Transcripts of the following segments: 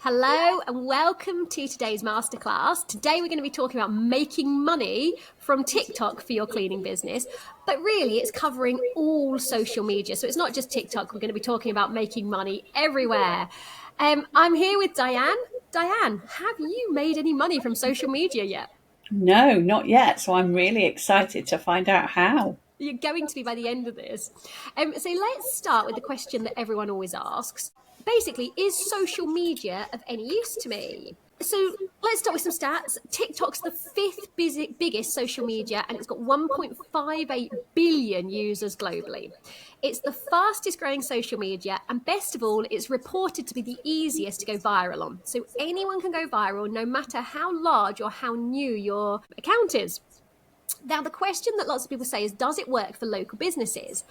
Hello and welcome to today's masterclass. Today we're going to be talking about making money from TikTok for your cleaning business, but really it's covering all social media. So it's not just TikTok, we're going to be talking about making money everywhere. I'm here with Diane. Diane, have you made any money from social media yet? No, not yet. So I'm really excited to find out how. You're going to be by the end of this. So let's start with the question that everyone always asks. Basically, is social media of any use to me? So let's start with some stats. TikTok's the fifth biggest social media and it's got 1.58 billion users globally. It's the fastest growing social media, and best of all, it's reported to be the easiest to go viral on. So anyone can go viral no matter how large or how new your account is. Now, the question that lots of people say is, does it work for local businesses?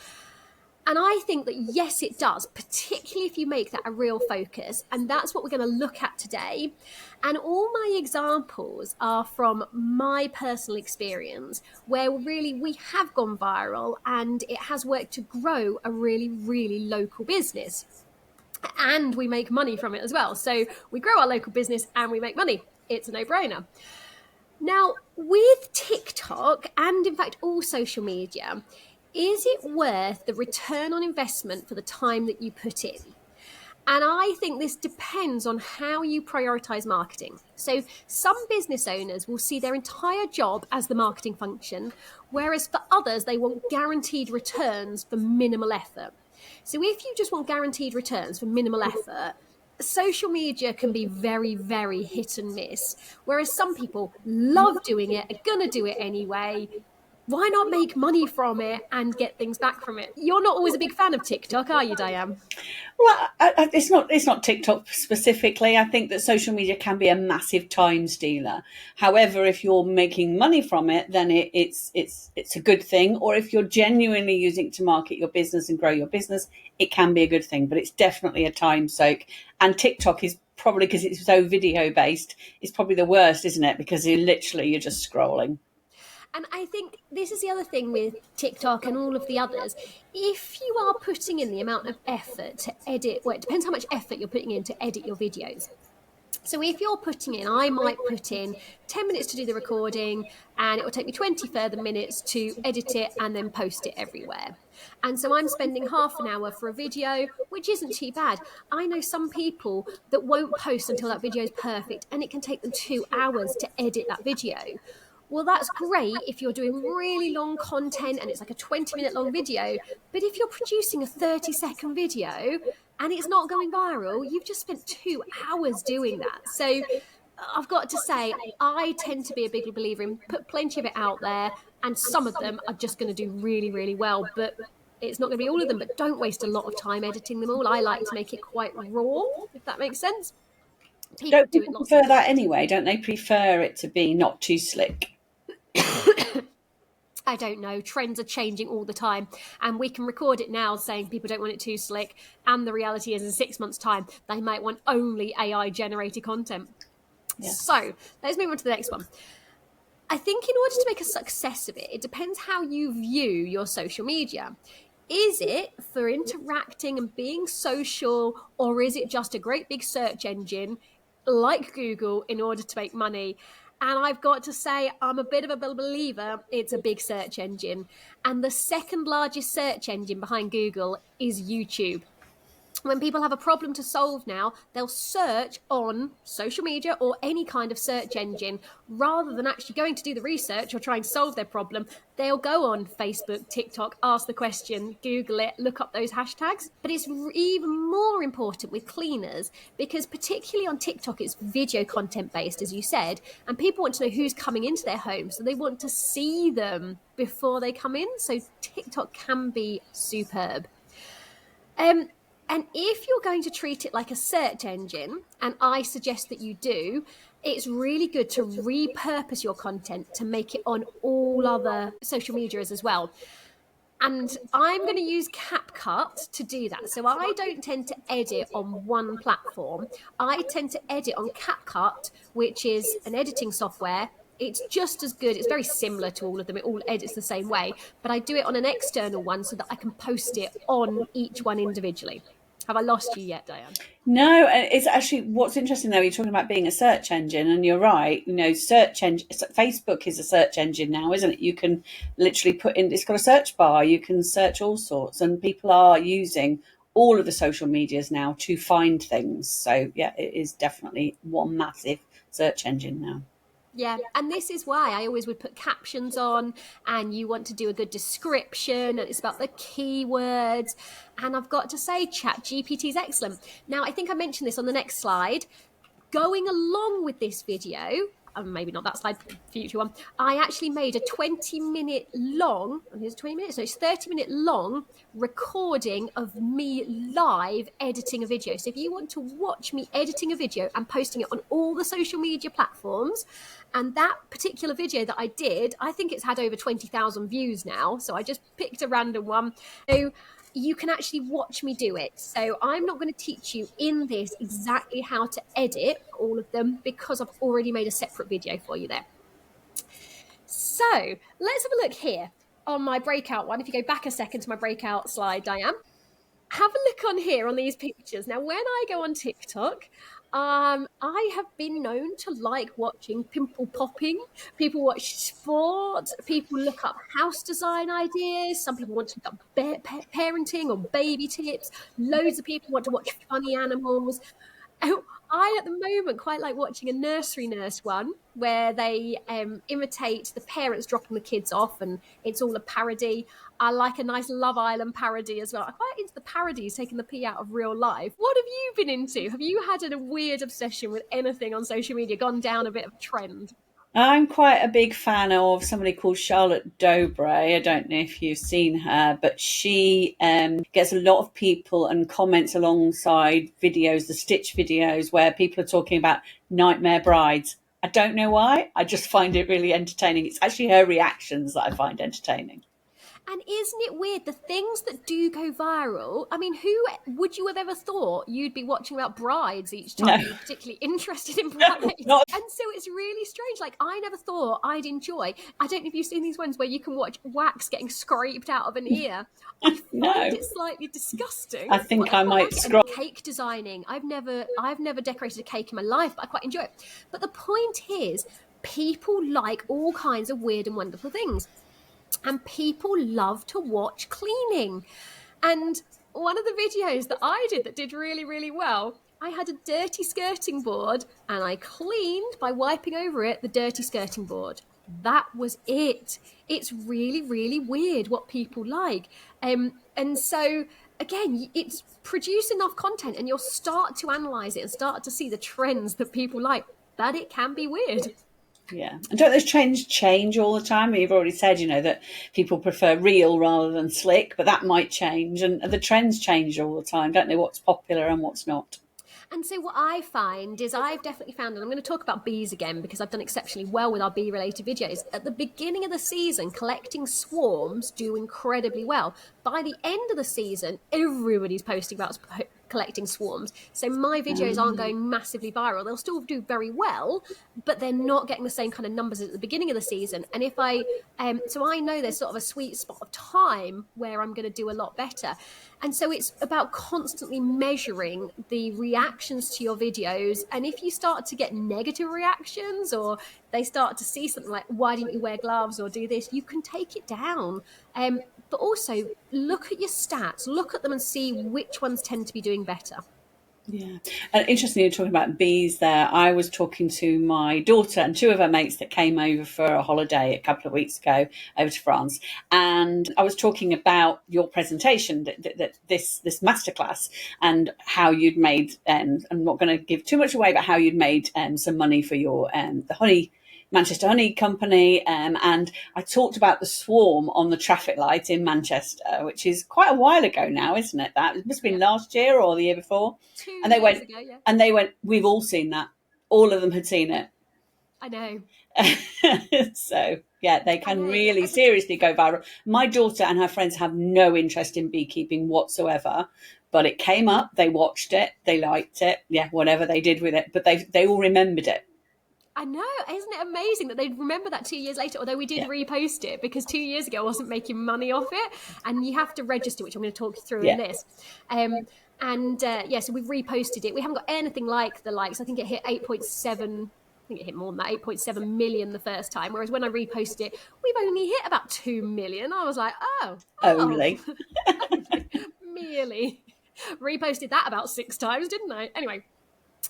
And I think that yes, it does, particularly if you make that a real focus. And that's what we're going to look at today. And all my examples are from my personal experience, where really we have gone viral and it has worked to grow a really, really local business. And we make money from it as well. So we grow our local business and we make money. It's a no-brainer. Now, with TikTok and in fact all social media, is it worth the return on investment for the time that you put in? And I think this depends on how you prioritize marketing. So some business owners will see their entire job as the marketing function, whereas for others, they want guaranteed returns for minimal effort. So if you just want guaranteed returns for minimal effort, social media can be very, very hit and miss. Whereas some people love doing it, are going to do it anyway. Why not make money from it and get things back from it? You're not always a big fan of TikTok, are you, Diane? Well, it's not TikTok specifically. I think that social media can be a massive time stealer. However, if you're making money from it, then it's a good thing. Or if you're genuinely using it to market your business and grow your business, it can be a good thing. But it's definitely a time soak. And TikTok is probably, because it's so video based, is probably the worst, isn't it? Because you're just scrolling. And I think this is the other thing with TikTok and all of the others. If you are putting in the amount of effort to edit, well, it depends how much effort you're putting in to edit your videos. So if you're putting in, I might put in 10 minutes to do the recording and it will take me 20 further minutes to edit it and then post it everywhere. And so I'm spending half an hour for a video, which isn't too bad. I know some people that won't post until that video is perfect and it can take them 2 hours to edit that video. Well, that's great if you're doing really long content and it's like a 20-minute long video. But if you're producing a 30-second video and it's not going viral, you've just spent 2 hours doing that. So I've got to say, I tend to be a big believer in put plenty of it out there, and some of them are just going to do really, really well. But it's not going to be all of them, but don't waste a lot of time editing them all. I like to make it quite raw, if that makes sense. People Don't do it people lots prefer of that anyway? Don't they prefer it to be not too slick? I don't know. Trends are changing all the time. And we can record it now saying people don't want it too slick. And the reality is, in 6 months' time, they might want only AI generated content. Yeah. So let's move on to the next one. I think in order to make a success of it, it depends how you view your social media. Is it for interacting and being social, or is it just a great big search engine like Google in order to make money? And I've got to say, I'm a bit of a believer it's a big search engine. And the second largest search engine behind Google is YouTube. When people have a problem to solve now, they'll search on social media or any kind of search engine rather than actually going to do the research or try and solve their problem. They'll go on Facebook, TikTok, ask the question, Google it, look up those hashtags. But it's even more important with cleaners because particularly on TikTok, it's video content based, as you said, and people want to know who's coming into their home. So they want to see them before they come in. So TikTok can be superb. And if you're going to treat it like a search engine, and I suggest that you do, it's really good to repurpose your content to make it on all other social medias as well. And I'm going to use CapCut to do that. So I don't tend to edit on one platform. I tend to edit on CapCut, which is an editing software. It's just as good. It's very similar to all of them. It all edits the same way. But I do it on an external one so that I can post it on each one individually. Have I lost you yet, Diane? No, and it's actually what's interesting though. You're talking about being a search engine, and you're right. Search engine. Facebook is a search engine now, isn't it? You can literally put in. It's got a search bar. You can search all sorts, and people are using all of the social medias now to find things. So yeah, it is definitely one massive search engine now. Yeah, and this is why I always would put captions on, and you want to do a good description, and it's about the keywords. And I've got to say, ChatGPT is excellent. Now, I think I mentioned this on the next slide. Going along with this video, maybe not that slide, future one, I actually made a 20-minute long, and here's 20 minutes, so it's 30-minute long recording of me live editing a video. So if you want to watch me editing a video and posting it on all the social media platforms, and that particular video that I did, I think it's had over 20,000 views now. So I just picked a random one. So you can actually watch me do it. So I'm not going to teach you in this exactly how to edit all of them because I've already made a separate video for you there. So let's have a look here on my breakout one. If you go back a second to my breakout slide, Diane, have a look on here on these pictures. Now, when I go on TikTok, I have been known to like watching pimple popping. People watch sport. People look up house design ideas. Some people want to look up parenting or baby tips. Loads of people want to watch funny animals. Oh, I, at the moment, quite like watching a nursery nurse one where they imitate the parents dropping the kids off, and it's all a parody. I like a nice Love Island parody as well. I'm quite into the parodies, taking the pee out of real life. What have you been into? Have you had a weird obsession with anything on social media, gone down a bit of a trend? I'm quite a big fan of somebody called Charlotte Dobre. I don't know if you've seen her, but she gets a lot of people and comments alongside videos, the Stitch videos, where people are talking about nightmare brides. I don't know why. I just find it really entertaining. It's actually her reactions that I find entertaining. And isn't it weird, the things that do go viral? I mean, who would you have ever thought you'd be watching about brides each time you're particularly interested in brides? Not- And so it's really strange. Like, I never thought I'd enjoy. I don't know if you've seen these ones where you can watch wax getting scraped out of an ear. I find it slightly disgusting. I think I might scroll. Cake designing. I've never decorated a cake in my life, but I quite enjoy it. But the point is, people like all kinds of weird and wonderful things. And people love to watch cleaning. And one of the videos that I did that did really, really well, I had a dirty skirting board and I cleaned by wiping over it the dirty skirting board. That was it. It's really, really weird what people like. And so, again, it's produce enough content and you'll start to analyse it and start to see the trends that people like. But it can be weird. Yeah. And don't those trends change all the time? You've already said, that people prefer real rather than slick, but that might change. And the trends change all the time. Don't know what's popular and what's not. And so what I find is I've definitely found, and I'm going to talk about bees again because I've done exceptionally well with our bee-related videos. At the beginning of the season, collecting swarms do incredibly well. By the end of the season, everybody's posting about collecting swarms. So my videos aren't going massively viral. They'll still do very well, but they're not getting the same kind of numbers at the beginning of the season. And if so I know there's sort of a sweet spot of time where I'm going to do a lot better. And so it's about constantly measuring the reactions to your videos. And if you start to get negative reactions or they start to see something like, why didn't you wear gloves or do this, you can take it down. But also look at your stats, look at them and see which ones tend to be doing better. Yeah. And interesting you're talking about bees there. I was talking to my daughter and two of her mates that came over for a holiday a couple of weeks ago over to France. And I was talking about your presentation, that this masterclass, and how you'd made, I'm not going to give too much away, but how you'd made some money for your the Manchester Honey Company, and I talked about the swarm on the traffic light in Manchester, which is quite a while ago now, isn't it? That must have been last year or the year before. 2 and they years went, ago, yeah. And they went, we've all seen that. All of them had seen it. I know. So yeah, they can really seriously go viral. My daughter and her friends have no interest in beekeeping whatsoever, but it came up, they watched it, they liked it, yeah, whatever they did with it, but they all remembered it. I know, isn't it amazing that they'd remember that 2 years later, although we did repost it because 2 years ago I wasn't making money off it, and you have to register, which I'm going to talk you through in this. And so we've reposted it. We haven't got anything like the likes. I think it hit 8.7. I think it hit more than that, 8.7 million the first time. Whereas when I reposted it, we've only hit about 2 million. I was like, oh, Only. merely. Reposted that about 6 times, didn't I? Anyway,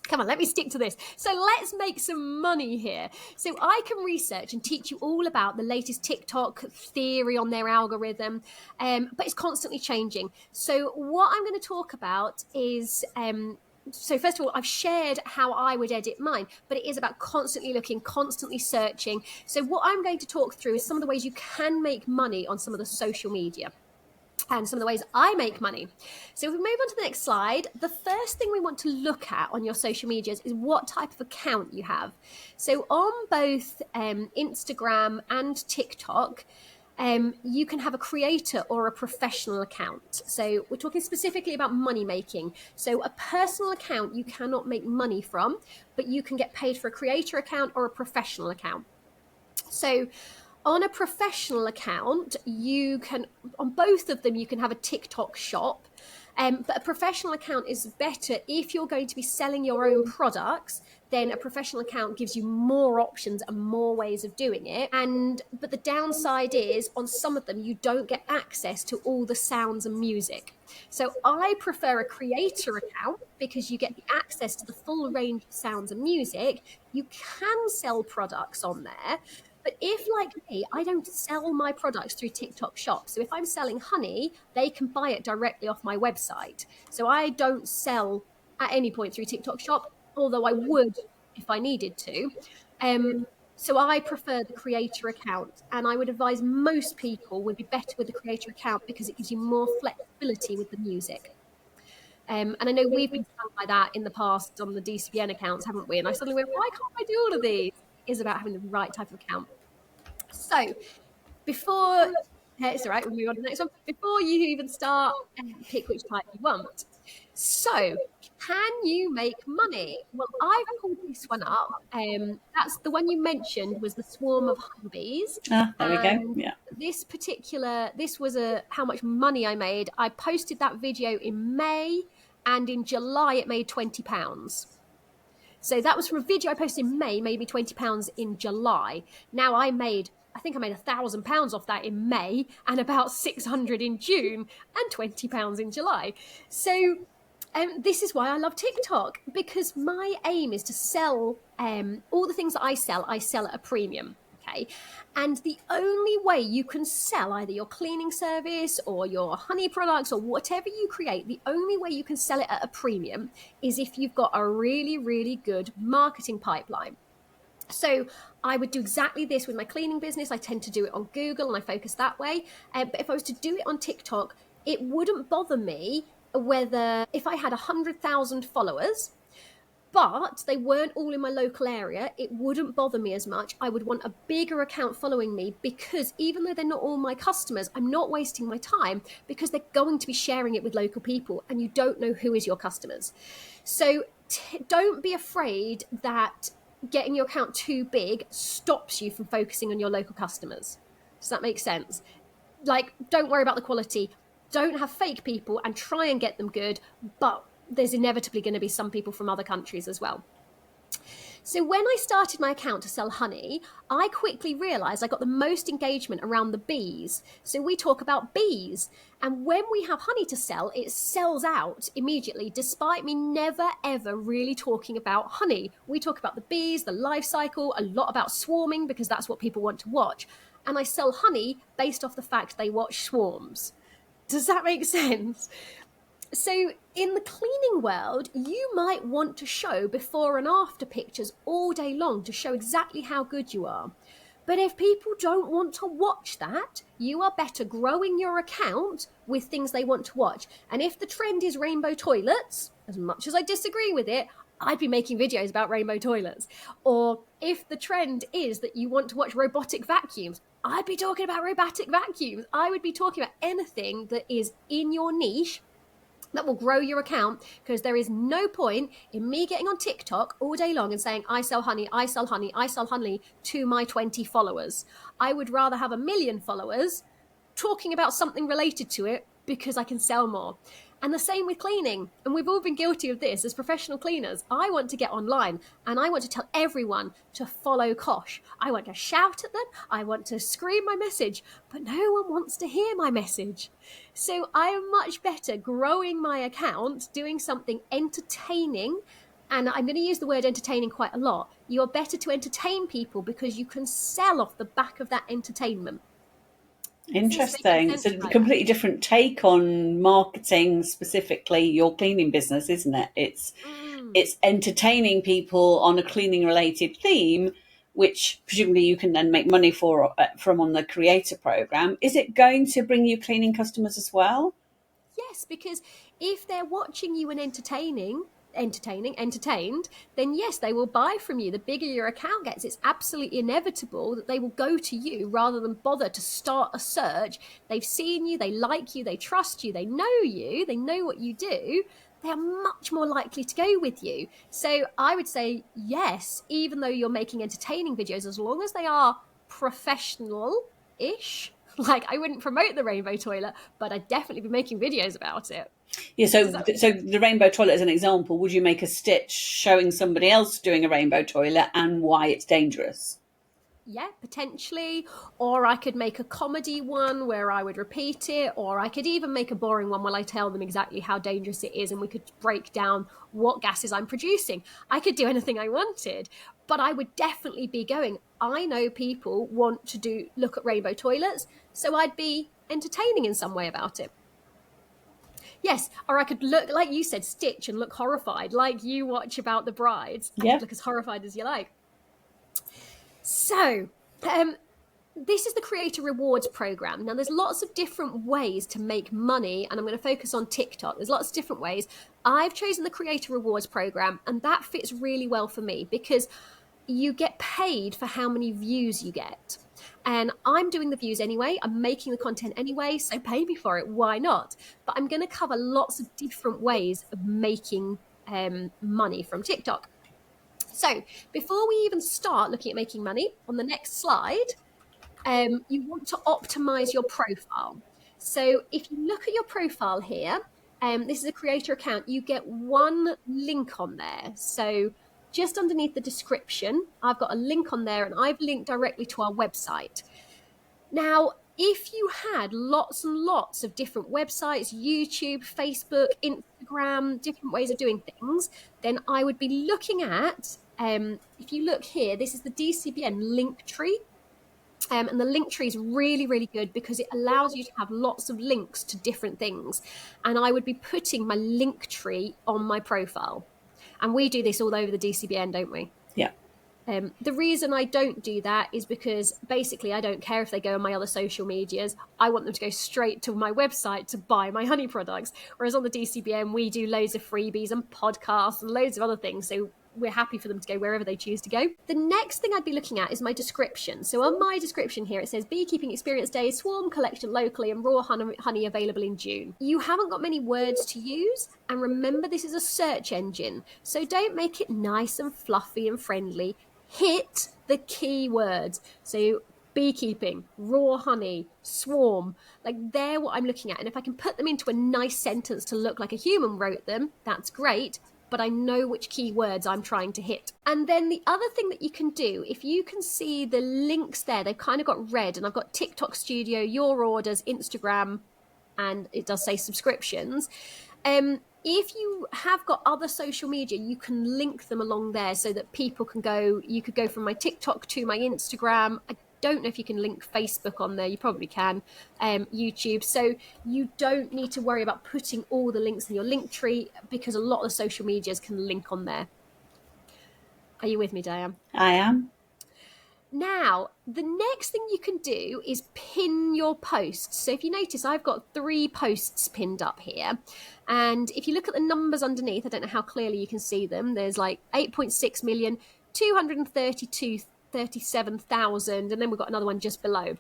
come on, let me stick to this. So let's make some money here. So I can research and teach you all about the latest TikTok theory on their algorithm, but it's constantly changing. So what I'm going to talk about is... so first of all, I've shared how I would edit mine, but it is about constantly looking, constantly searching. So what I'm going to talk through is some of the ways you can make money on some of the social media and some of the ways I make money. So if we move on to the next slide, the first thing we want to look at on your social medias is what type of account you have. So on both Instagram and TikTok, you can have a creator or a professional account. So we're talking specifically about money making. So a personal account you cannot make money from, but you can get paid for a creator account or a professional account. So on a professional account, you can, on both of them, you can have a TikTok shop. But a professional account is better if you're going to be selling your own products. Then a professional account gives you more options and more ways of doing it. But the downside is on some of them, you don't get access to all the sounds and music. So I prefer a creator account because you get the access to the full range of sounds and music. You can sell products on there. But if, like me, I don't sell my products through TikTok Shop. So if I'm selling honey, they can buy it directly off my website. So I don't sell at any point through TikTok Shop, although I would if I needed to. So I prefer the creator account, and I would advise most people would be better with the creator account because it gives you more flexibility with the music. And I know we've been stung by that in the past on the DCBN accounts, haven't we? And I suddenly went, why can't I do all of these? It is about having the right type of account. So before, it's all right, we'll move on to the next one. Before you even start, pick which type you want. So can you make money? Well, I've pulled this one up. That's the one you mentioned was the swarm of honeybees. There we go. Yeah. This was how much money I made. I posted that video in May, and in July it made £20. So that was from a video I posted in May, made me £20 in July. Now I think I made £1,000 off that in May and about 600 in June and £20 in July. So this is why I love TikTok, because my aim is to sell all the things that I sell at a premium. Okay. And the only way you can sell either your cleaning service or your honey products or whatever you create, the only way you can sell it at a premium is if you've got a really, really good marketing pipeline. So I would do exactly this with my cleaning business. I tend to do it on Google and I focus that way. But if I was to do it on TikTok, it wouldn't bother me whether if I had 100,000 followers, but they weren't all in my local area, it wouldn't bother me as much. I would want a bigger account following me because even though they're not all my customers, I'm not wasting my time because they're going to be sharing it with local people and you don't know who is your customers. So don't be afraid that getting your account too big stops you from focusing on your local customers. Does that make sense? Like, don't worry about the quality. Don't have fake people and try and get them good, but there's inevitably going to be some people from other countries as well. So when I started my account to sell honey, I quickly realized I got the most engagement around the bees. So we talk about bees. And when we have honey to sell, it sells out immediately, despite me never, ever really talking about honey. We talk about the bees, the life cycle, a lot about swarming because that's what people want to watch. And I sell honey based off the fact they watch swarms. Does that make sense? So in the cleaning world, you might want to show before and after pictures all day long to show exactly how good you are. But if people don't want to watch that, you are better growing your account with things they want to watch. And if the trend is rainbow toilets, as much as I disagree with it, I'd be making videos about rainbow toilets. Or if the trend is that you want to watch robotic vacuums, I'd be talking about robotic vacuums. I would be talking about anything that is in your niche that will grow your account, because there is no point in me getting on TikTok all day long and saying, I sell honey, I sell honey, I sell honey to my 20 followers. I would rather have 1 million followers talking about something related to it because I can sell more. And the same with cleaning. And we've all been guilty of this as professional cleaners. I want to get online and I want to tell everyone to follow Kosh. I want to shout at them. I want to scream my message, but no one wants to hear my message. So I am much better growing my account, doing something entertaining. And I'm going to use the word entertaining quite a lot. You're better to entertain people because you can sell off the back of that entertainment. Interesting. It's a completely different take on marketing, specifically your cleaning business, isn't it? It's entertaining people on a cleaning related theme, which presumably you can then make money from on the creator program. Is it going to bring you cleaning customers as well? Yes, because if they're watching you and entertained, then yes, they will buy from you. The bigger your account gets, it's absolutely inevitable that they will go to you rather than bother to start a search. They've seen you, they like you, they trust you, they know what you do. They are much more likely to go with you. So I would say yes, even though you're making entertaining videos, as long as they are professional-ish. Like, I wouldn't promote the rainbow toilet, but I'd definitely be making videos about it. Yeah, so the rainbow toilet as an example, would you make a stitch showing somebody else doing a rainbow toilet and why it's dangerous? Yeah, potentially. Or I could make a comedy one where I would repeat it, or I could even make a boring one where I tell them exactly how dangerous it is and we could break down what gases I'm producing. I could do anything I wanted, but I would definitely be going, I know people want to look at rainbow toilets, so I'd be entertaining in some way about it. Yes, or I could look, like you said, stitch and look horrified, like you watch about the brides. I could look as horrified as you like. So, this is the Creator Rewards program. Now, there's lots of different ways to make money, and I'm going to focus on TikTok. There's lots of different ways. I've chosen the Creator Rewards program, and that fits really well for me because you get paid for how many views you get. And I'm doing the views anyway. I'm making the content anyway, so pay me for it. Why not? But I'm going to cover lots of different ways of making money from TikTok. So before we even start looking at making money, on the next slide, you want to optimize your profile. So if you look at your profile here, this is a creator account, you get one link on there. So just underneath the description, I've got a link on there and I've linked directly to our website. Now, if you had lots and lots of different websites, YouTube, Facebook, Instagram, different ways of doing things, then I would be looking at, if you look here, this is the DCBN link tree. And the link tree is really, really good because it allows you to have lots of links to different things. And I would be putting my link tree on my profile. And we do this all over the DCBN, don't we? Yeah. The reason I don't do that is because basically I don't care if they go on my other social medias. I want them to go straight to my website to buy my honey products. Whereas on the DCBN, we do loads of freebies and podcasts and loads of other things. So we're happy for them to go wherever they choose to go. The next thing I'd be looking at is my description. So on my description here, it says Beekeeping Experience Day, Swarm Collection locally, and raw honey available in June. You haven't got many words to use. And remember, this is a search engine. So don't make it nice and fluffy and friendly. Hit the keywords. So beekeeping, raw honey, swarm, like they're what I'm looking at. And if I can put them into a nice sentence to look like a human wrote them, that's great. But I know which keywords I'm trying to hit. And then the other thing that you can do, if you can see the links there, they've kind of got red, and I've got TikTok Studio, Your Orders, Instagram, and it does say subscriptions. If you have got other social media, you can link them along there so that people can go, you could go from my TikTok to my Instagram. I don't know if you can link Facebook on there. You probably can. YouTube. So you don't need to worry about putting all the links in your link tree because a lot of the social medias can link on there. Are you with me, Diane? I am. Now, the next thing you can do is pin your posts. So if you notice, I've got 3 posts pinned up here. And if you look at the numbers underneath, I don't know how clearly you can see them. There's like 8.6 million, 237,000, and then we've got another one just below.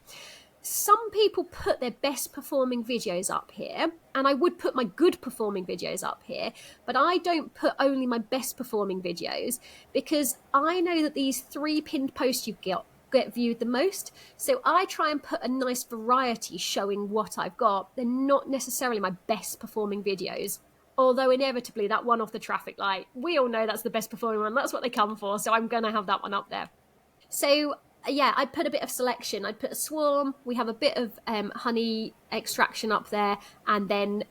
Some people put their best performing videos up here, and I would put my good performing videos up here, but I don't put only my best performing videos because I know that these 3 pinned posts you've got get viewed the most. So I try and put a nice variety showing what I've got. They're not necessarily my best performing videos, although inevitably that one off the traffic light, we all know that's the best performing one. That's what they come for. So I'm going to have that one up there. So yeah, I'd put a bit of selection. I'd put a swarm. We have a bit of honey extraction up there. And then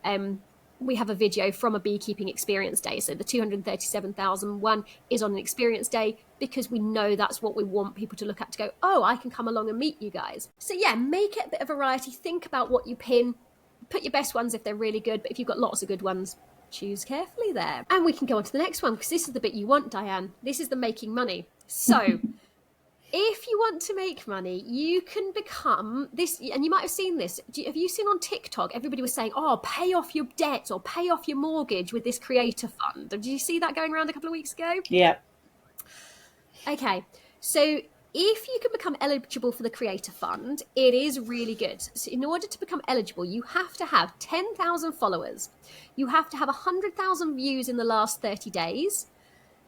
we have a video from a beekeeping experience day. So the 237,000 one is on an experience day, because we know that's what we want people to look at to go, oh, I can come along and meet you guys. So yeah, make it a bit of variety. Think about what you pin. Put your best ones if they're really good. But if you've got lots of good ones, choose carefully there. And we can go on to the next one, because this is the bit you want, Diane. This is the making money. So if you want to make money, you can become this, and you might have seen this. Have you seen on TikTok, everybody was saying, oh, pay off your debts or pay off your mortgage with this creator fund? Did you see that going around a couple of weeks ago? Yeah. Okay, so if you can become eligible for the creator fund, it is really good. So in order to become eligible, you have to have 10,000 followers. You have to have 100,000 views in the last 30 days.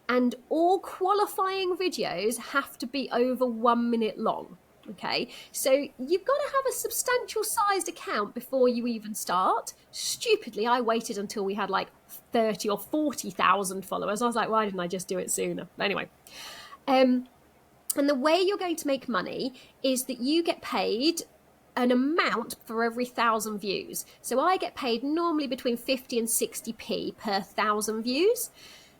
And all qualifying videos have to be over 1 minute long. Okay, so you've got to have a substantial sized account before you even start. Stupidly, I waited until we had like 30 or 40,000 followers. I was like, why didn't I just do it sooner? Anyway, and the way you're going to make money is that you get paid an amount for every 1,000 views. So I get paid normally between 50 and 60p per 1,000 views.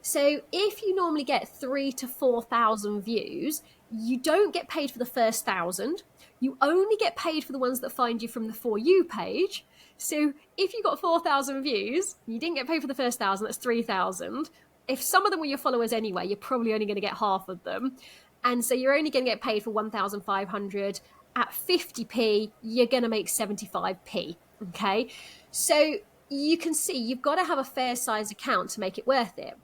So if you normally get 3,000 to 4,000 views, you don't get paid for the first 1,000. You only get paid for the ones that find you from the For You page. So if you got 4,000 views, you didn't get paid for the first 1,000, that's 3,000. If some of them were your followers anyway, you're probably only going to get half of them. And so you're only going to get paid for 1,500. At 50p, you're going to make 75p. Okay. So you can see you've got to have a fair size account to make it worth it.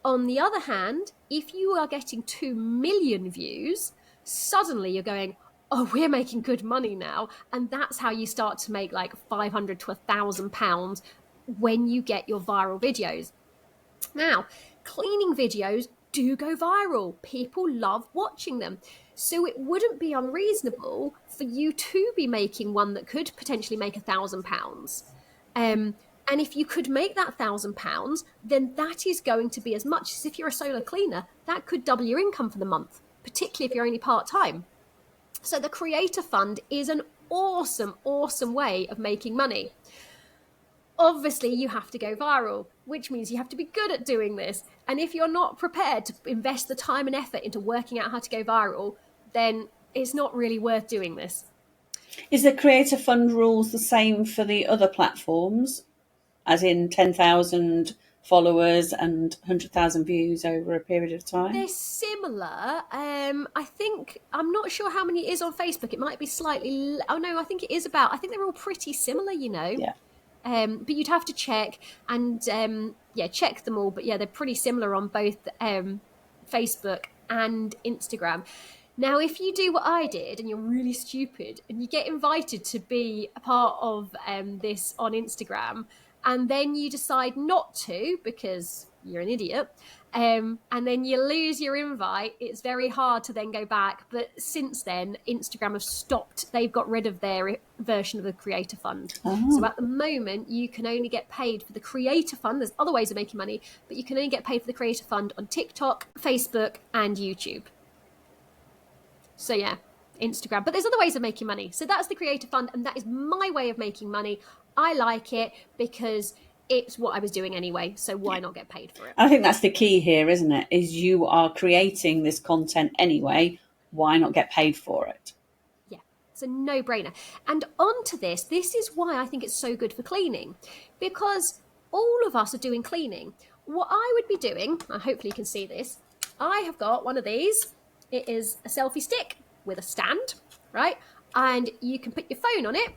On the other hand, if you are getting 2 million views, suddenly you're going, oh, we're making good money now. And that's how you start to make like 500 to £1,000 when you get your viral videos. Now, cleaning videos do go viral. People love watching them. So it wouldn't be unreasonable for you to be making one that could potentially make £1,000. And if you could make that £1,000, then that is going to be as much as if you're a solo cleaner, that could double your income for the month, particularly if you're only part-time. So the Creator Fund is an awesome, awesome way of making money. Obviously, you have to go viral, which means you have to be good at doing this. And if you're not prepared to invest the time and effort into working out how to go viral, then it's not really worth doing this. Is the Creator Fund rules the same for the other platforms? As in 10,000 followers and 100,000 views over a period of time? They're similar. I think, I'm not sure how many it is on Facebook. It might be slightly, oh no, I think it is about, I think they're all pretty similar, you know. Yeah. But you'd have to check and, check them all. But yeah, they're pretty similar on both Facebook and Instagram. Now, if you do what I did and you're really stupid and you get invited to be a part of this on Instagram, and then you decide not to because you're an idiot, and then you lose your invite, it's very hard to then go back. But since then, Instagram have stopped. They've got rid of their version of the Creator Fund. Oh. So at the moment, you can only get paid for the Creator Fund. There's other ways of making money, but you can only get paid for the Creator Fund on TikTok, Facebook, and YouTube. So yeah, Instagram. But there's other ways of making money. So that's the Creator Fund, and that is my way of making money. I like it because it's what I was doing anyway. So why not get paid for it? I think that's the key here, isn't it? Is you are creating this content anyway. Why not get paid for it? Yeah, it's a no-brainer. And on to this is why I think it's so good for cleaning, because all of us are doing cleaning. What I would be doing, and hopefully you can see this, I have got one of these. It is a selfie stick with a stand, right? And you can put your phone on it.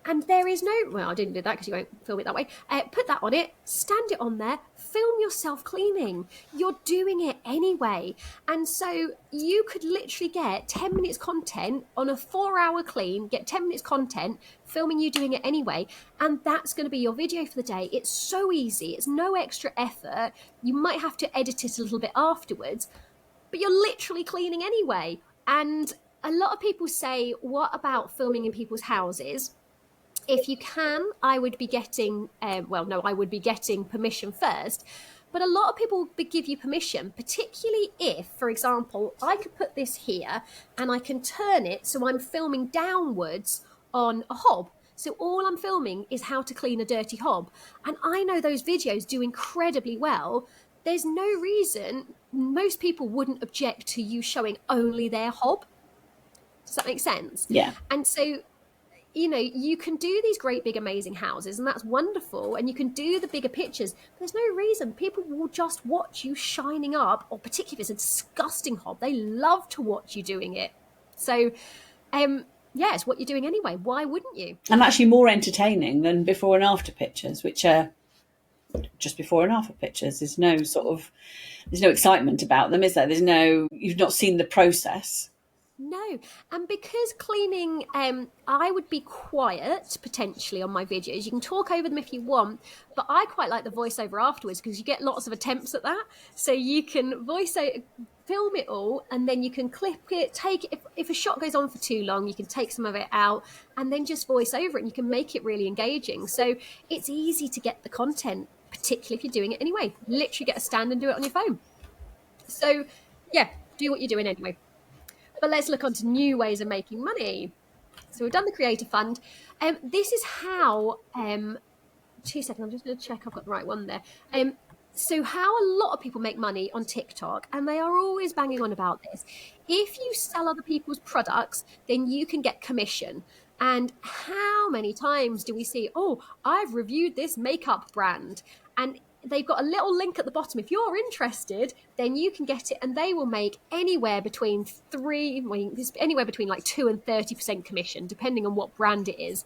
And there is no, well, I didn't do that because you won't film it that way. Put that on it, stand it on there, film yourself cleaning. You're doing it anyway. And so you could literally get 10 minutes content on a 4-hour clean, get 10 minutes content, filming you doing it anyway. And that's going to be your video for the day. It's so easy. It's no extra effort. You might have to edit it a little bit afterwards, but you're literally cleaning anyway. And a lot of people say, what about filming in people's houses? If you can, I would be getting, I would be getting permission first. But a lot of people would give you permission, particularly if, for example, I could put this here and I can turn it so I'm filming downwards on a hob. So all I'm filming is how to clean a dirty hob. And I know those videos do incredibly well. There's no reason most people wouldn't object to you showing only their hob. Does that make sense? Yeah. And so, you know, you can do these great, big, amazing houses, and that's wonderful. And you can do the bigger pictures. But there's no reason people will just watch you shining up, or particularly if it's a disgusting hob, they love to watch you doing it. So, yeah, it's what you're doing anyway. Why wouldn't you? And actually more entertaining than before and after pictures, which are just before and after pictures. There's no excitement about them, is there? You've not seen the process. No, and because cleaning, I would be quiet potentially on my videos. You can talk over them if you want, but I quite like the voiceover afterwards because you get lots of attempts at that. So you can film it all, and then you can clip it, take it. If a shot goes on for too long, you can take some of it out and then just voice over it, and you can make it really engaging. So it's easy to get the content, particularly if you're doing it anyway. Literally get a stand and do it on your phone. So yeah, do what you're doing anyway. But let's look on to new ways of making money. So we've done the Creator Fund. This is how, 2 seconds, I'm just going to check I've got the right one there. So how a lot of people make money on TikTok, and they are always banging on about this. If you sell other people's products, then you can get commission. And how many times do we see, oh, I've reviewed this makeup brand, and they've got a little link at the bottom. If you're interested, then you can get it, and they will make anywhere between like 2 and 30% commission, depending on what brand it is.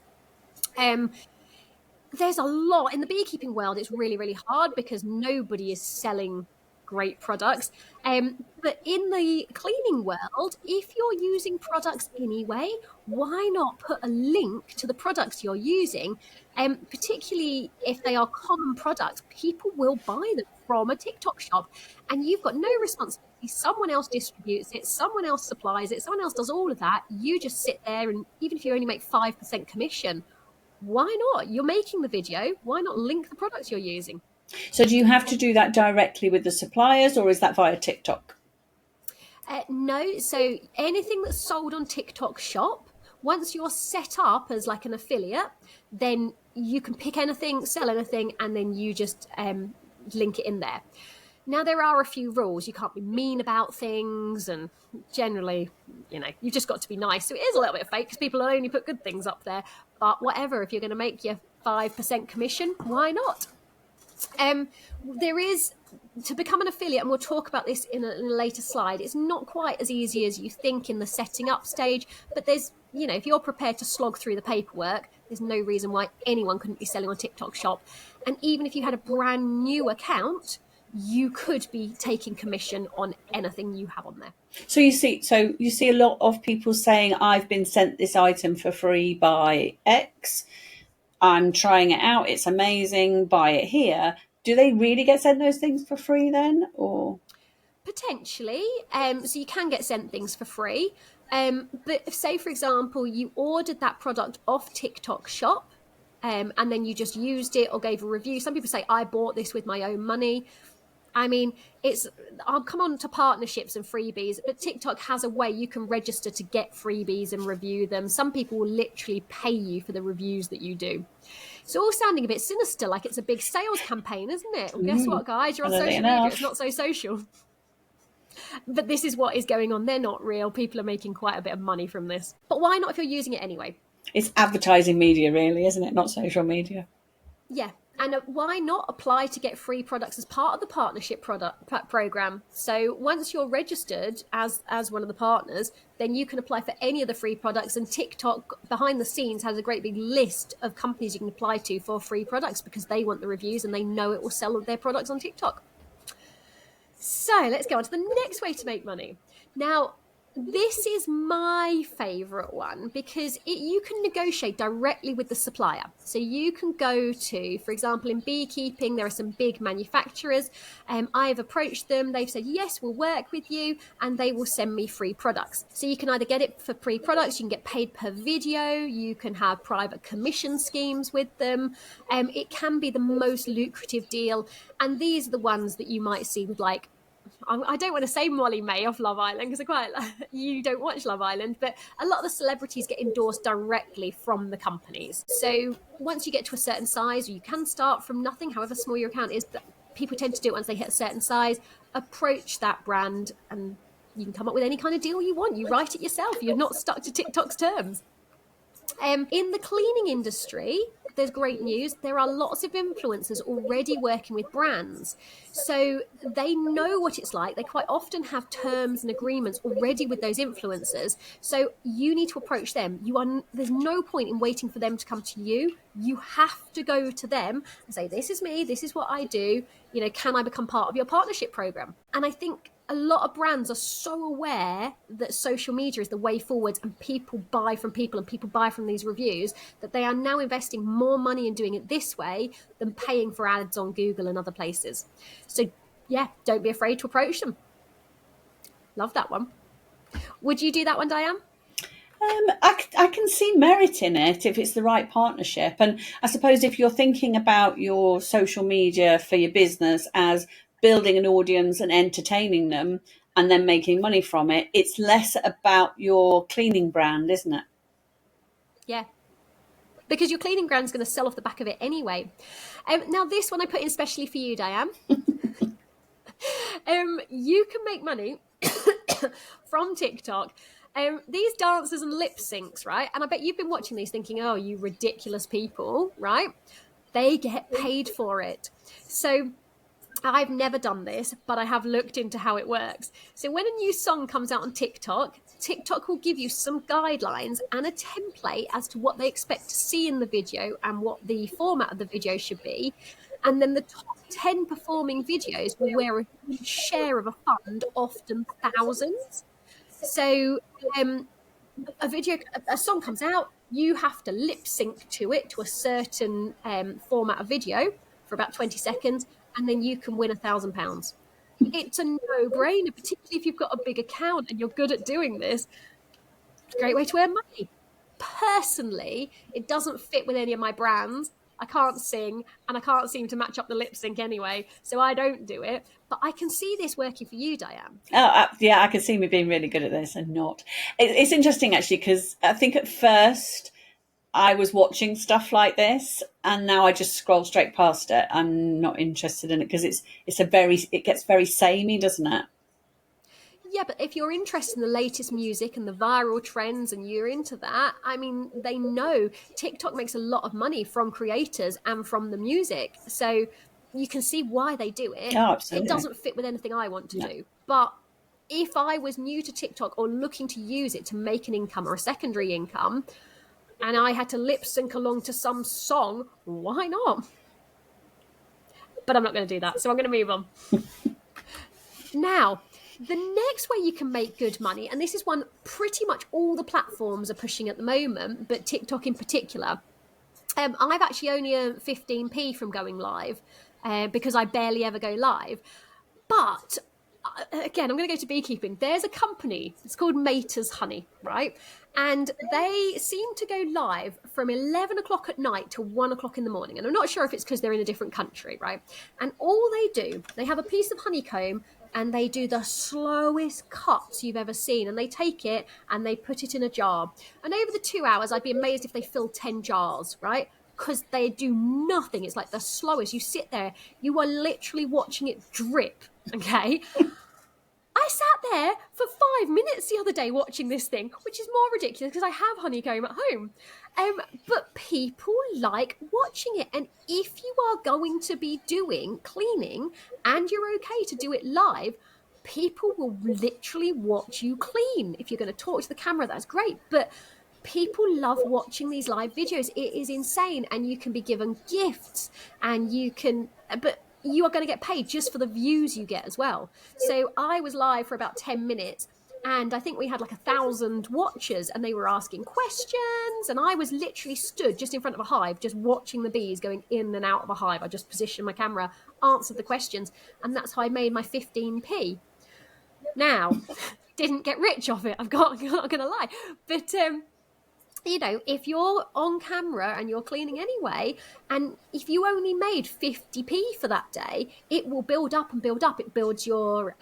There's a lot in the beekeeping world. It's really, really hard because nobody is selling great products. But in the cleaning world, if you're using products anyway, why not put a link to the products you're using? Particularly if they are common products, people will buy them from a TikTok shop, and you've got no responsibility. Someone else distributes it, someone else supplies it, someone else does all of that. You just sit there, and even if you only make 5% commission, why not? You're making the video. Why not link the products you're using? So do you have to do that directly with the suppliers, or is that via TikTok? No. So anything that's sold on TikTok shop, once you're set up as like an affiliate, then you can pick anything, sell anything, and then you just link it in there. Now, there are a few rules. You can't be mean about things, and generally, you've just got to be nice. So it is a little bit fake because people only put good things up there. But whatever, if you're going to make your 5% commission, why not? There is, to become an affiliate, and we'll talk about this in a later slide, it's not quite as easy as you think in the setting up stage, but there's, if you're prepared to slog through the paperwork, there's no reason why anyone couldn't be selling on TikTok shop. And even if you had a brand new account, you could be taking commission on anything you have on there. So you see a lot of people saying, I've been sent this item for free by X. I'm trying it out. It's amazing. Buy it here. Do they really get sent those things for free then, or? Potentially. So you can get sent things for free. But if, say, for example, you ordered that product off TikTok shop, and then you just used it or gave a review. Some people say, I bought this with my own money. I mean, I'll come on to partnerships and freebies, but TikTok has a way you can register to get freebies and review them. Some people will literally pay you for the reviews that you do. It's all sounding a bit sinister, like it's a big sales campaign, isn't it? Well, guess what, guys? You're on social media. It's not so social. But this is what is going on. They're not real. People are making quite a bit of money from this. But why not if you're using it anyway? It's advertising media, really, isn't it? Not social media. Yeah. And why not apply to get free products as part of the partnership program? So once you're registered as one of the partners, then you can apply for any of the free products. And TikTok behind the scenes has a great big list of companies you can apply to for free products because they want the reviews and they know it will sell their products on TikTok. So let's go on to the next way to make money. Now, This is my favourite one because you can negotiate directly with the supplier. So you can go to, for example, in beekeeping, there are some big manufacturers. I've approached them. They've said, yes, we'll work with you, and they will send me free products. So you can either get it for free products, you can get paid per video, you can have private commission schemes with them. It can be the most lucrative deal. And these are the ones that you might see with, like, I don't want to say Molly May off Love Island because you don't watch Love Island, but a lot of the celebrities get endorsed directly from the companies. So once you get to a certain size, or you can start from nothing, however small your account is, but people tend to do it once they hit a certain size, approach that brand and you can come up with any kind of deal you want. You write it yourself. You're not stuck to TikTok's terms. In the cleaning industry, there's great news. There are lots of influencers already working with brands. So they know what it's like. They quite often have terms and agreements already with those influencers. So you need to approach them. There's no point in waiting for them to come to you. You have to go to them and say, this is me, this is what I do. Can I become part of your partnership program? And I think a lot of brands are so aware that social media is the way forwards, and people buy from people and people buy from these reviews, that they are now investing more money in doing it this way than paying for ads on Google and other places. So yeah, don't be afraid to approach them. Love that one. Would you do that one, Diane? I can see merit in it if it's the right partnership. And I suppose if you're thinking about your social media for your business as building an audience and entertaining them and then making money from it, it's less about your cleaning brand, isn't it? Yeah. Because your cleaning brand's going to sell off the back of it anyway. Now, this one I put in specially for you, Diane. You can make money from TikTok. These dancers and lip syncs, right? And I bet you've been watching these thinking, oh, you ridiculous people, right? They get paid for it. So I've never done this, but I have looked into how it works. So when a new song comes out on TikTok, TikTok will give you some guidelines and a template as to what they expect to see in the video and what the format of the video should be. And then the top 10 performing videos will wear a huge share of a fund, often thousands. So a song comes out, you have to lip sync to it, to a certain format of video for about 20 seconds, and then you can win £1,000. It's a no-brainer, particularly if you've got a big account and you're good at doing this. It's a great way to earn money. Personally, it doesn't fit with any of my brands. I can't sing, and I can't seem to match up the lip sync anyway, so I don't do it. But I can see this working for you, Diane. Yeah, I can see me being really good at this and not. It's interesting, actually, because I think at first I was watching stuff like this, and now I just scroll straight past it. I'm not interested in it because it gets very samey, doesn't it? Yeah, but if you're interested in the latest music and the viral trends and you're into that, I mean, they know TikTok makes a lot of money from creators and from the music. So you can see why they do it. Oh, absolutely. It doesn't fit with anything I want to do. But if I was new to TikTok or looking to use it to make an income or a secondary income, and I had to lip sync along to some song, why not? But I'm not going to do that, so I'm going to move on. Now, the next way you can make good money, and this is one pretty much all the platforms are pushing at the moment, but TikTok in particular. I've actually only earned 15p from going live because I barely ever go live. But again, I'm going to go to beekeeping. There's a company, it's called Mater's Honey, right? And they seem to go live from 11 o'clock at night to 1 o'clock in the morning. And I'm not sure if it's because they're in a different country, right? And all they have a piece of honeycomb and they do the slowest cuts you've ever seen. And they take it and they put it in a jar. And over the 2 hours, I'd be amazed if they fill 10 jars, right? Because they do nothing. It's like the slowest. You sit there, you are literally watching it drip, okay? I sat there for 5 minutes the other day watching this thing, which is more ridiculous because I have honeycomb at home. But people like watching it. And if you are going to be doing cleaning and you're okay to do it live, people will literally watch you clean. If you're going to talk to the camera, that's great. But people love watching these live videos. It is insane. And you can be given gifts and but you are going to get paid just for the views you get as well. So I was live for about 10 minutes And I think we had like 1,000 watchers, and they were asking questions. And I was literally stood just in front of a hive, just watching the bees going in and out of a hive. I just positioned my camera, answered the questions, and that's how I made my 15p. Now, didn't get rich off it. I'm not going to lie. But, you know, if you're on camera and you're cleaning anyway, and if you only made 50p for that day, it will build up and build up. It builds your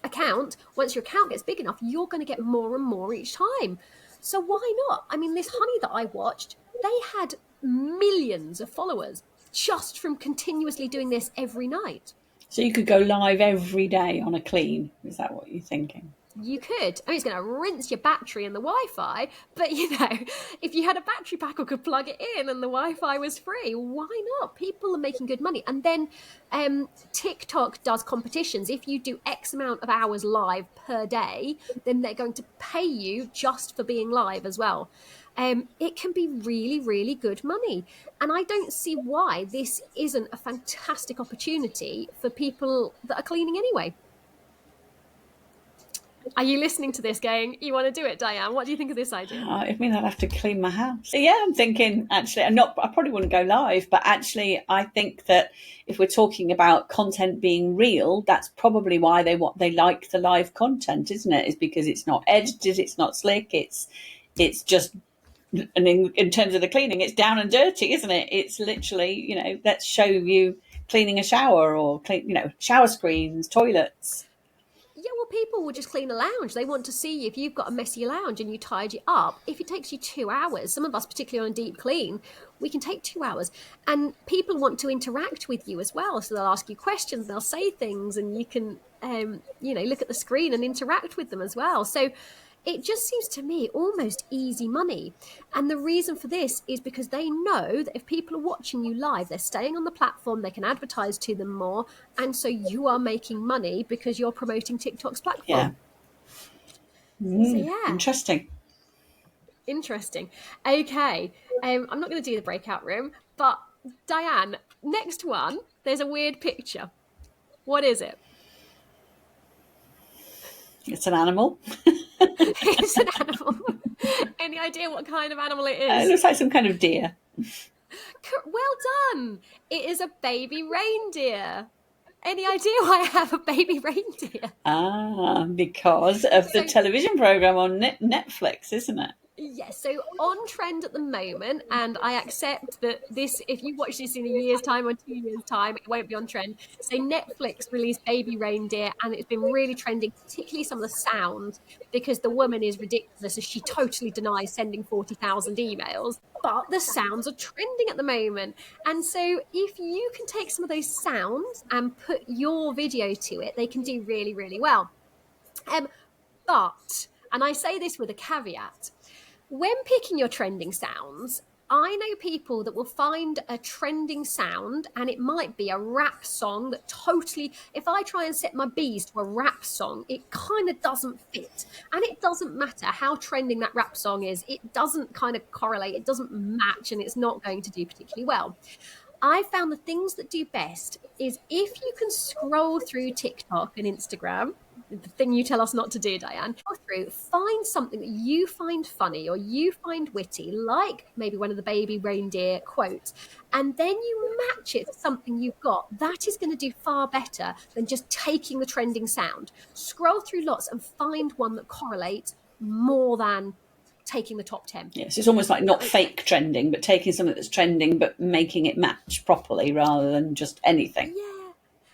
account. Once your account gets big enough, you're going to get more and more each time. So why not? I mean, this honey that I watched, they had millions of followers just from continuously doing this every night. So you could go live every day on a clean. Is that what you're thinking? You could. I mean, it's going to rinse your battery and the Wi-Fi, but you know, if you had a battery pack or could plug it in and the Wi-Fi was free, why not? People are making good money. And then TikTok does competitions. If you do X amount of hours live per day, then they're going to pay you just for being live as well. It can be really, really good money. And I don't see why this isn't a fantastic opportunity for people that are cleaning anyway. Are you listening to this going, you want to do it, Diane? What do you think of this idea? I mean, I'd have to clean my house. Yeah, I'm thinking, actually, I probably wouldn't go live, but actually, I think that if we're talking about content being real, that's probably why they like the live content, isn't it? Is because it's not edited, it's not slick, it's just, and in terms of the cleaning, it's down and dirty, isn't it? It's literally, you know, let's show you cleaning a shower or shower screens, toilets. Yeah, well, people will just clean a lounge. They want to see if you've got a messy lounge and you tidy it up. If it takes you 2 hours, some of us, particularly on a deep clean, we can take 2 hours. And people want to interact with you as well. So they'll ask you questions, they'll say things, and you can, look at the screen and interact with them as well. So it just seems to me almost easy money. And the reason for this is because they know that if people are watching you live, they're staying on the platform, they can advertise to them more. And so you are making money because you're promoting TikTok's platform. Yeah. So yeah. Interesting. Okay. I'm not going to do the breakout room, but Diane, next one, there's a weird picture. What is it? It's an animal. It's an animal. Any idea what kind of animal it is? It looks like some kind of deer. Well done. It is a baby reindeer. Any idea why I have a baby reindeer? Because of the television program on Netflix, isn't it? Yes, so on trend at the moment, and I accept that this, if you watch this in a year's time or 2 years' time, it won't be on trend. So Netflix released Baby Reindeer, and it's been really trending, particularly some of the sound, because the woman is ridiculous, as she totally denies sending 40,000 emails. But the sounds are trending at the moment. And so if you can take some of those sounds and put your video to it, they can do really, really well. But, and I say this with a caveat, when picking your trending sounds, I know people that will find a trending sound, and it might be a rap song that totally, if I try and set my bees to a rap song, it kind of doesn't fit. And it doesn't matter how trending that rap song is, it doesn't kind of correlate, it doesn't match, and it's not going to do particularly well. I found the things that do best is if you can scroll through TikTok and Instagram, the thing you tell us not to do, Diane, go through, find something that you find funny or you find witty, like maybe one of the baby reindeer quotes, and then you match it to something you've got. That is going to do far better than just taking the trending sound. Scroll through lots and find one that correlates more than taking the top 10. Yes, it's almost like not fake trending, but taking something that's trending but making it match properly rather than just anything. Yeah.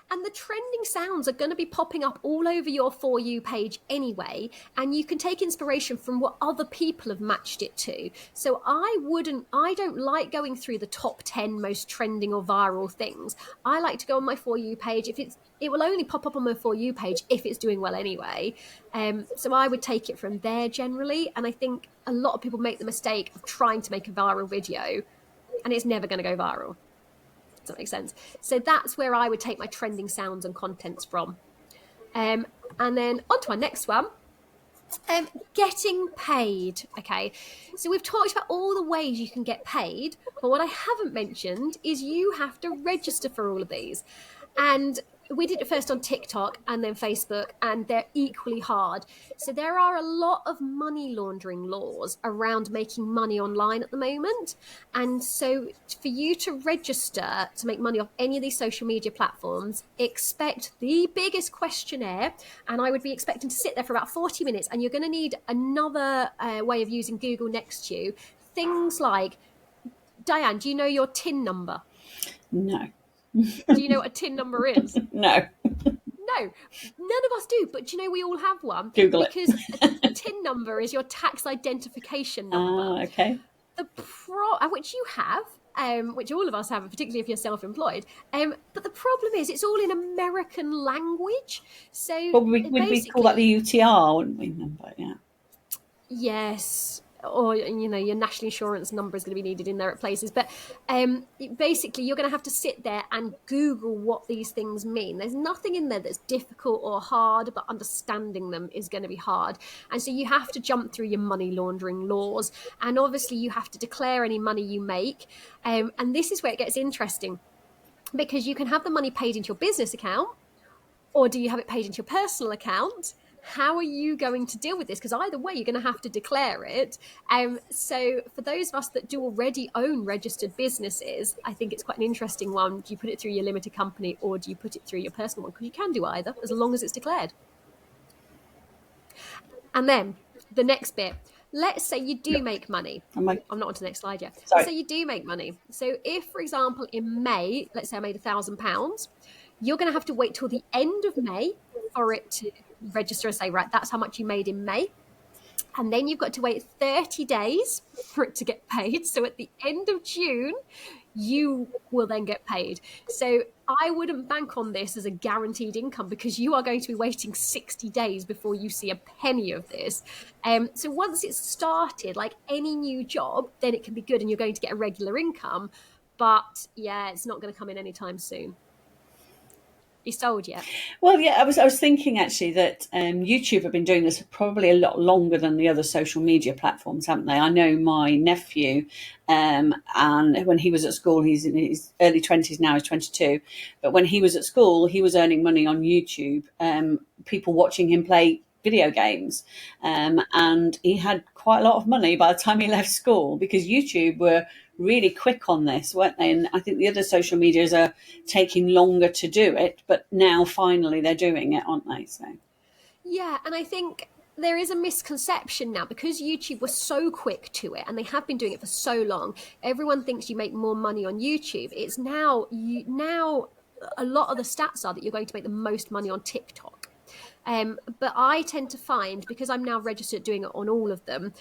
And the trending sounds are going to be popping up all over your For You page anyway, and you can take inspiration from what other people have matched it to. So I don't like going through the top 10 most trending or viral things. I like to go on my For You page. It will only pop up on my For You page if it's doing well anyway. So I would take it from there generally. And I think a lot of people make the mistake of trying to make a viral video, and it's never going to go viral. Does that make sense? So that's where I would take my trending sounds and contents from. And then on to our next one. Getting paid. Okay, so we've talked about all the ways you can get paid, but what I haven't mentioned is you have to register for all of these. And we did it first on TikTok and then Facebook, and they're equally hard. So there are a lot of money laundering laws around making money online at the moment. And so for you to register to make money off any of these social media platforms, expect the biggest questionnaire. And I would be expecting to sit there for about 40 minutes, and you're going to need another way of using Google next to you. Things like, Diane, do you know your TIN number? No. Do you know what a TIN number is? No. No, none of us do, but do you know we all have one? Google it. Because a TIN number is your tax identification number. Okay. Which you have, which all of us have, particularly if you're self-employed. But the problem is it's all in American language. So Well, would we call that the UTR, wouldn't we? Number, yeah. Yes. Or, your national insurance number is going to be needed in there at places. But basically, you're going to have to sit there and Google what these things mean. There's nothing in there that's difficult or hard, but understanding them is going to be hard. And so you have to jump through your money laundering laws. And obviously, you have to declare any money you make. And this is where it gets interesting, because you can have the money paid into your business account, or do you have it paid into your personal account? How are you going to deal with this? Because either way, you're going to have to declare it. So for those of us that do already own registered businesses, I think it's quite an interesting one. Do you put it through your limited company, or do you put it through your personal one? Because you can do either, as long as it's declared. And then the next bit. Let's say you do make money. I'm not on to the next slide yet. Sorry. Let's say you do make money. So if, for example, in May, let's say I made £1,000, you're going to have to wait till the end of May for it to register and say, right, that's how much you made in May. And then you've got to wait 30 days for it to get paid. So at the end of June, you will then get paid. So I wouldn't bank on this as a guaranteed income, because you are going to be waiting 60 days before you see a penny of this. So once it's started, like any new job, then it can be good and you're going to get a regular income. But yeah, it's not going to come in anytime soon. You sold yet? Well, yeah, I was thinking actually that YouTube have been doing this probably a lot longer than the other social media platforms, haven't they? I know my nephew, and when he was at school, he's in his early 20s now, he's 22, but when he was at school, he was earning money on YouTube, people watching him play video games, and he had quite a lot of money by the time he left school, because YouTube were really quick on this, weren't they? And I think the other social medias are taking longer to do it, but now finally they're doing it, aren't they? So yeah, and I think there is a misconception now, because YouTube was so quick to it and they have been doing it for so long. Everyone thinks you make more money on YouTube. It's now a lot of the stats are that you're going to make the most money on TikTok. But I tend to find, because I'm now registered doing it on all of them,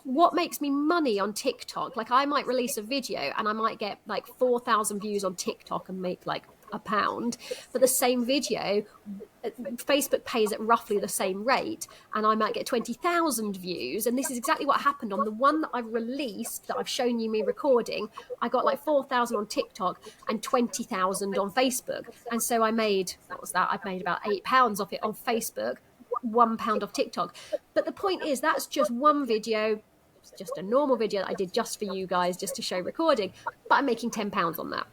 what makes me money on TikTok, like I might release a video and I might get like 4,000 views on TikTok and make like £1, but the same video, Facebook pays at roughly the same rate, and I might get 20,000 views. And this is exactly what happened on the one that I've released, that I've shown you me recording. I got like 4,000 on TikTok and 20,000 on Facebook. And so I made, I made about £8 off it on Facebook, £1 off TikTok. But the point is, that's just one video. It's just a normal video that I did just for you guys, just to show recording, but I'm making £10 on that.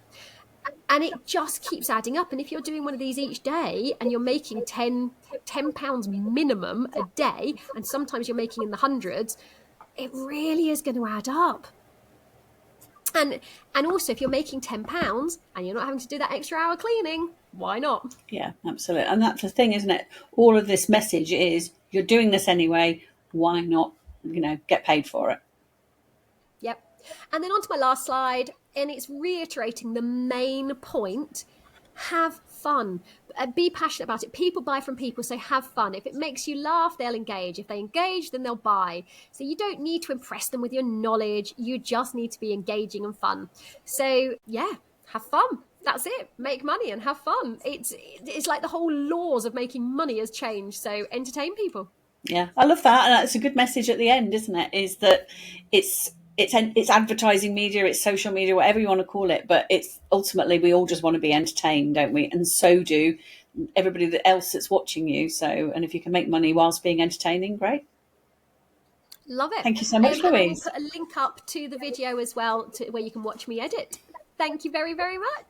And it just keeps adding up. And if you're doing one of these each day and you're making £10 minimum a day, and sometimes you're making in the hundreds, it really is going to add up. And also, if you're making £10 and you're not having to do that extra hour cleaning, why not? Yeah, absolutely. And that's the thing, isn't it? All of this message is, you're doing this anyway, why not, get paid for it? Yep. And then on to my last slide, and it's reiterating the main point: have fun. Be passionate about it. People buy from people, so have fun. If it makes you laugh, they'll engage. If they engage, then they'll buy. So you don't need to impress them with your knowledge. You just need to be engaging and fun. So yeah, have fun. That's it. Make money and have fun. It's like the whole laws of making money has changed. So entertain people. Yeah, I love that. And that's a good message at the end, isn't it? Is that it's advertising media, it's social media, whatever you want to call it, but it's ultimately, we all just want to be entertained, don't we? And so do everybody else that's watching you. So, and if you can make money whilst being entertaining, great. Love it. Thank you so much, Louise. We'll put a link up to the video as well, where you can watch me edit. Thank you very, very much.